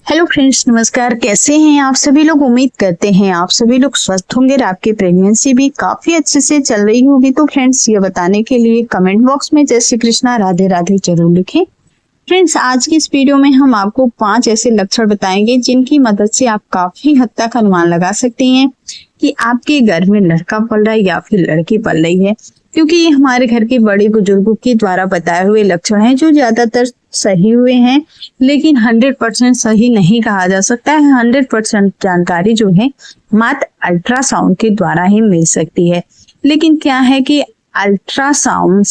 Hello friends, नमस्कार। कैसे हैं आप सभी लोग? उम्मीद करते हैं आप सभी लोग स्वस्थ होंगे और आपकी प्रेगनेंसी भी काफी अच्छे से चल रही होगी। तो फ्रेंड्स, ये बताने के लिए कमेंट बॉक्स में जय श्री कृष्णा राधे राधे जरूर लिखें। फ्रेंड्स, आज की इस वीडियो में हम आपको 5 ऐसे लक्षण बताएंगे जिनकी मदद से आप काफी हद तक अनुमान लगा सकते हैं कि आपके घर में लड़का पल रहा है या फिर लड़की पल रही है, क्योंकि ये हमारे घर के बड़े बुजुर्गों के द्वारा बताए हुए लक्षण हैं जो ज्यादातर सही हुए हैं, लेकिन 100% सही नहीं कहा जा सकता है। 100% जानकारी जो है मात्र अल्ट्रासाउंड के द्वारा ही मिल सकती है। लेकिन क्या है कि अल्ट्रासाउंड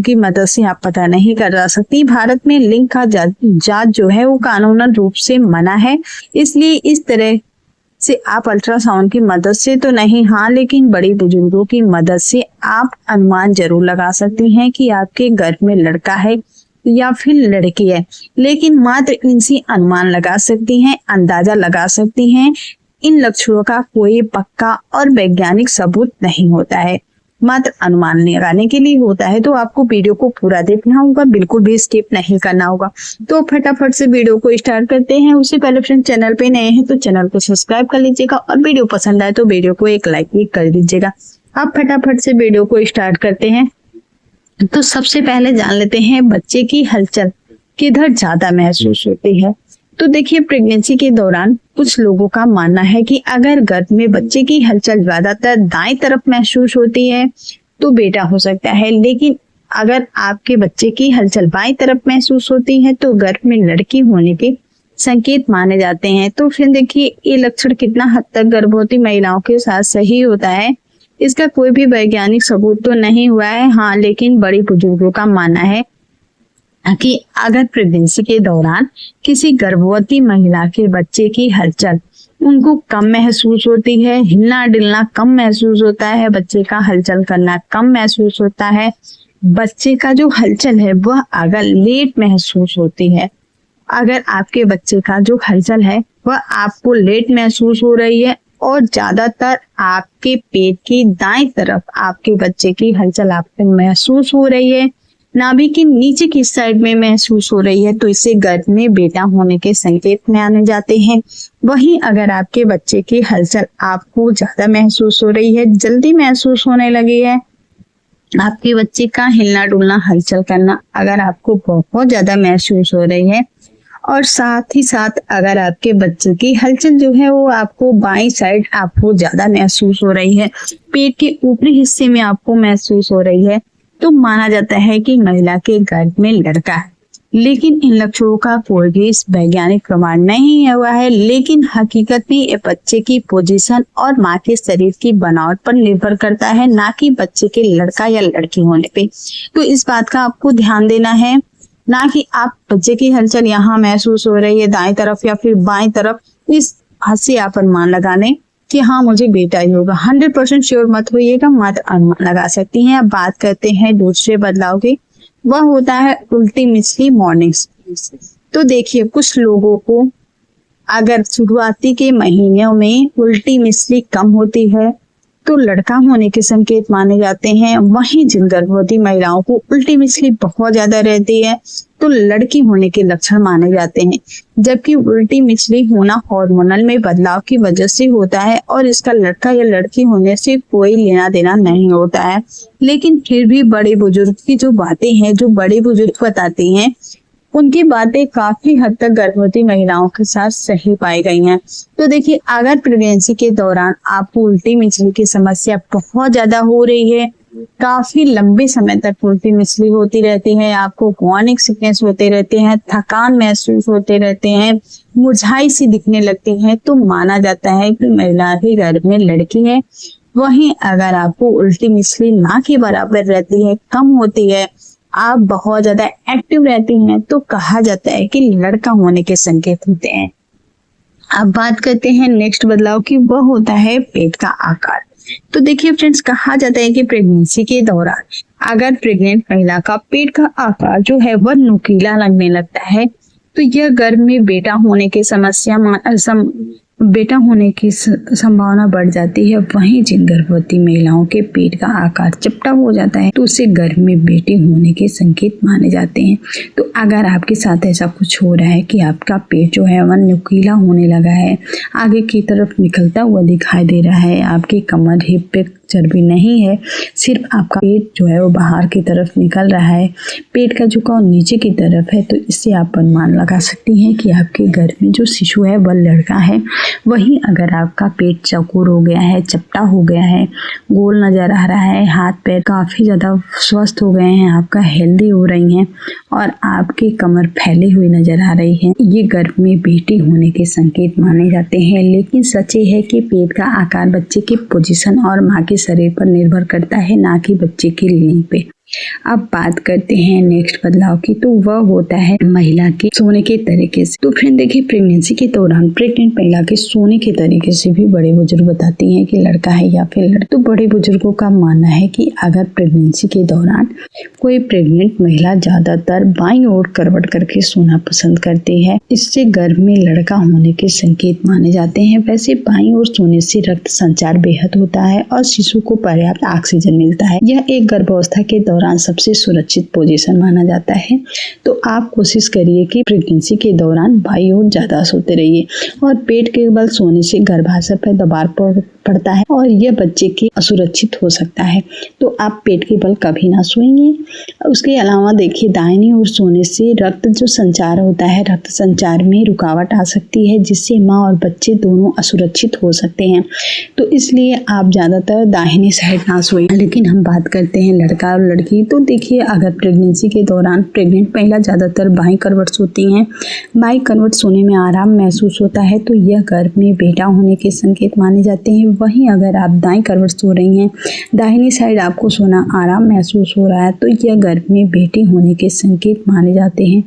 की मदद से आप पता नहीं कर जा सकती। भारत में लिंग का जांच जो है वो कानूनन रूप से मना है, इसलिए इस तरह से आप अल्ट्रासाउंड की मदद से तो नहीं, हाँ, लेकिन बड़ी बुजुर्गों की मदद से आप अनुमान जरूर लगा सकती हैं कि आपके घर में लड़का है या फिर लड़की है। लेकिन मात्र इनसे अनुमान लगा सकती हैं, अंदाजा लगा सकती हैं। इन लक्षणों का कोई पक्का और वैज्ञानिक सबूत नहीं होता है, मात्र अनुमान लगाने के लिए होता है। तो आपको वीडियो को पूरा देखना होगा, बिल्कुल भी स्किप नहीं करना होगा। तो फटाफट से वीडियो को स्टार्ट करते हैं। उससे पहले फ्रेंड, चैनल पे नए हैं तो चैनल को सब्सक्राइब कर लीजिएगा और वीडियो पसंद आए तो वीडियो को एक लाइक भी कर दीजिएगा। अब फटाफट से वीडियो को स्टार्ट करते हैं। तो सबसे पहले जान लेते हैं बच्चे की हलचल किधर ज्यादा महसूस होती है। तो देखिए, प्रेगनेंसी के दौरान कुछ लोगों का मानना है कि अगर गर्भ में बच्चे की हलचल ज्यादातर दाएं तरफ महसूस होती है तो बेटा हो सकता है, लेकिन अगर आपके बच्चे की हलचल बाएं तरफ महसूस होती है तो गर्भ में लड़की होने के संकेत माने जाते हैं। तो फिर देखिए, ये लक्षण कितना हद तक गर्भवती महिलाओं के साथ सही होता है, इसका कोई भी वैज्ञानिक सबूत तो नहीं हुआ है, हाँ, लेकिन बड़ी बुजुर्गों का मानना है कि अगर प्रेगनेंसी के दौरान किसी गर्भवती महिला के बच्चे की हलचल उनको कम महसूस होती है, हिलना डुलना कम महसूस होता है, बच्चे का हलचल करना कम महसूस होता है, बच्चे का जो हलचल है वह अगर लेट महसूस होती है, अगर आपके बच्चे का जो हलचल है वह आपको लेट महसूस हो रही है और ज्यादातर आपके पेट की दाएं तरफ आपके बच्चे की हलचल आपको महसूस हो रही है, नाभि के नीचे की साइड में महसूस हो रही है, तो इसे गर्भ में बेटा होने के संकेत माने जाते हैं। वहीं अगर आपके बच्चे की हलचल आपको ज्यादा महसूस हो रही है, जल्दी महसूस होने लगी है, आपके बच्चे का हिलना डुलना हलचल करना अगर आपको बहुत ज्यादा महसूस हो रही है और साथ ही साथ अगर आपके बच्चे की हलचल जो है वो आपको बाईं साइड आपको ज्यादा महसूस हो रही है, पेट के ऊपरी हिस्से में आपको महसूस हो रही है, तो माना जाता है कि महिला के गर्भ में लड़का है। लेकिन इन लक्षणों का कोई भी वैज्ञानिक प्रमाण नहीं हुआ है, लेकिन हकीकत में ये बच्चे की पोजीशन और माँ के शरीर की बनावट पर निर्भर करता है, ना कि बच्चे के लड़का या लड़की होने पे। तो इस बात का आपको ध्यान देना है, ना कि आप बच्चे की हलचल यहाँ महसूस हो रही है दाएं तरफ या फिर बाएं तरफ, इस बात से आप अनुमान लगाने कि हाँ मुझे बेटा ही होगा। 100% श्योर मत होइएगा, मात्र अनुमान लगा सकती हैं। अब बात करते हैं दूसरे बदलाव की, वह होता है उल्टी मिसली मॉर्निंग सिकनेस। तो देखिए, कुछ लोगों को अगर शुरुआती के महीनों में उल्टी मिसली कम होती है तो लड़का होने के संकेत माने जाते हैं। वहीं जिन गर्भवती महिलाओं को उल्टी मिसली बहुत ज्यादा रहती है तो लड़की होने के लक्षण माने जाते हैं, जबकि उल्टी मिसली होना हार्मोनल में बदलाव की वजह से होता है और इसका लड़का या लड़की होने से कोई लेना देना नहीं होता है। लेकिन फिर भी बड़े बुजुर्ग की जो बातें हैं, जो बड़े बुजुर्ग बताते हैं, उनकी बातें काफी हद तक गर्भवती महिलाओं के साथ सही पाई गई हैं। तो देखिए, अगर प्रेगनेंसी के दौरान आपको उल्टी मिसली की समस्या बहुत ज्यादा हो रही है, काफी लंबे समय तक उल्टी मिसली होती रहती है, आपको मॉर्निंग सिकनेस होते रहते हैं, थकान महसूस होते रहते हैं, मुरझाई सी दिखने लगती है, तो माना जाता है कि महिला के गर्भ में लड़की है। वहीं अगर आपको उल्टी मिसली ना के बराबर रहती है, कम होती है, आप बहुत ज्यादा एक्टिव रहती हैं, तो कहा जाता है कि लड़का होने के संकेत होते हैं। अब बात करते हैं नेक्स्ट बदलाव की, वह होता है पेट का आकार। तो देखिए फ्रेंड्स, कहा जाता है कि प्रेगनेंसी के दौरान अगर प्रेग्नेंट महिला का पेट का आकार जो है वह नुकीला लगने लगता है तो यह गर्भ में बेटा होने की समस्या बेटा होने की संभावना बढ़ जाती है। वहीं जिन गर्भवती महिलाओं के पेट का आकार चपटा हो जाता है तो उसे गर्भ में बेटी होने के संकेत माने जाते हैं। तो अगर आपके साथ ऐसा कुछ हो रहा है कि आपका पेट जो है वह नुकीला होने लगा है, आगे की तरफ निकलता हुआ दिखाई दे रहा है, आपकी कमर हिप पे चर्बी नहीं है, सिर्फ आपका पेट जो है वो बाहर की तरफ निकल रहा है, पेट का झुकाव नीचे की तरफ है, तो इससे आप अनुमान लगा सकती हैं कि आपके गर्भ में जो शिशु है वह लड़का है। वहीं अगर आपका पेट चौकोर हो गया है, चपटा हो गया है, गोल नजर आ रहा है, हाथ पैर काफ़ी ज़्यादा स्वस्थ हो गए हैं, आपका हेल्दी हो रही हैं और आपकी कमर फैली हुई नजर आ रही है, ये गर्भ में बेटी होने के संकेत माने जाते हैं। लेकिन सच ये है कि पेट का आकार बच्चे की पोजीशन और माँ के शरीर पर निर्भर करता है, ना कि बच्चे की लिंग पे। अब बात करते हैं नेक्स्ट बदलाव की, तो वह होता है महिला के सोने के तरीके से। तो फ्रेंड देखिए, प्रेगनेंसी के दौरान प्रेग्नेंट महिला के सोने के तरीके से भी बड़े बुजुर्ग बताती हैं कि लड़का है या फिर लड़की। तो बड़े बुजुर्गों का मानना है कि अगर प्रेगनेंसी के दौरान कोई प्रेग्नेंट महिला ज्यादातर बाईं ओर करवट करके सोना पसंद करती है, इससे गर्भ में लड़का होने के संकेत माने जाते हैं। वैसे बाईं ओर सोने से रक्त संचार बेहद होता है और शिशु को पर्याप्त ऑक्सीजन मिलता है। यह एक गर्भावस्था के दौरान सबसे सुरक्षित पोजीशन माना जाता है। तो आप कोशिश करिए कि प्रेगनेंसी के दौरान बाईं ओर ज्यादा सोते रहिए। और पेट के बल सोने से गर्भाशय पर दबाव पड़ता है और यह बच्चे के असुरक्षित हो सकता है, तो आप पेट के बल कभी ना सोइए। उसके अलावा देखिए, दाहिनी ओर सोने से रक्त जो संचार होता है, रक्त संचार में रुकावट आ सकती है, जिससे माँ और बच्चे दोनों असुरक्षित हो सकते हैं। तो इसलिए आप ज्यादातर दाहिनी साइड ना सोइए। लेकिन हम बात करते हैं लड़का और लड़की। तो देखिए, अगर प्रेगनेंसी के दौरान प्रेग्नेंट महिला ज्यादातर बाईं करवट सोती हैं, बाईं करवट सोने में आराम महसूस होता है, तो यह गर्भ में बेटा होने के संकेत माने जाते हैं। वहीं अगर आप दाईं करवट सो रही हैं, दाहिनी साइड आपको सोना आराम महसूस हो रहा है, तो यह गर्भ में बेटी होने के संकेत माने जाते हैं।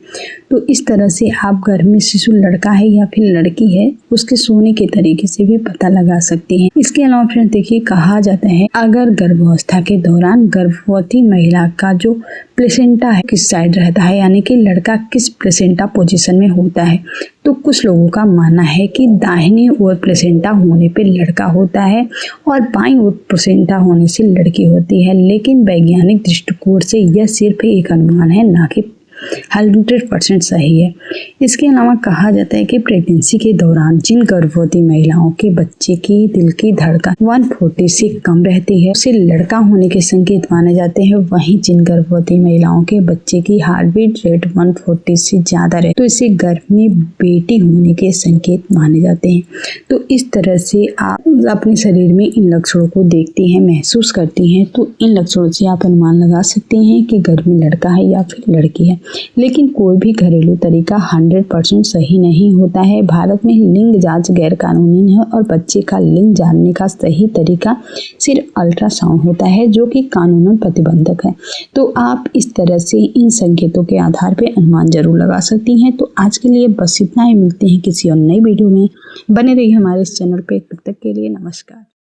तो इस तरह से आप गर्भ में शिशु लड़का है या फिर लड़की है, उसके सोने के तरीके से भी पता लगा सकते हैं। इसके अलावा फिर देखिए, कहा जाता है अगर गर्भावस्था के दौरान गर्भवती महिला का जो प्लेसेंटा है किस साइड रहता है, यानी कि लड़का किस प्लेसेंटा पोजीशन में होता है, तो कुछ लोगों का मानना है कि दाहिनी ओर प्लेसेंटा होने पे लड़का होता है और बाईं ओर प्लेसेंटा होने से लड़की होती है। लेकिन वैज्ञानिक दृष्टिकोण से यह सिर्फ एक अनुमान है, ना कि 100% सही है। इसके अलावा कहा जाता है कि प्रेगनेंसी के दौरान जिन गर्भवती महिलाओं के बच्चे की दिल की धड़कन 140 से कम रहती है, उसे लड़का होने के संकेत माने जाते हैं। वहीं जिन गर्भवती महिलाओं के बच्चे की हार्ट बीट रेट 140 से ज्यादा रहे, तो इसे गर्भ में बेटी होने के संकेत माने जाते हैं। तो इस तरह से आप अपने शरीर में इन लक्षणों को देखती हैं, महसूस करती हैं, तो इन लक्षणों से आप अनुमान लगा सकते हैं कि गर्भ में लड़का है या फिर लड़की है। लेकिन कोई भी घरेलू तरीका 100% सही नहीं होता है। भारत में लिंग जांच गैर कानूनी है और बच्चे का लिंग जानने का सही तरीका सिर्फ अल्ट्रासाउंड होता है, जो कि कानूनन प्रतिबंधक है। तो आप इस तरह से इन संकेतों के आधार पर अनुमान जरूर लगा सकती हैं। तो आज के लिए बस इतना ही, मिलते हैं किसी और नई वीडियो में। बने रहिए हमारे इस चैनल पे। तब तक के लिए नमस्कार।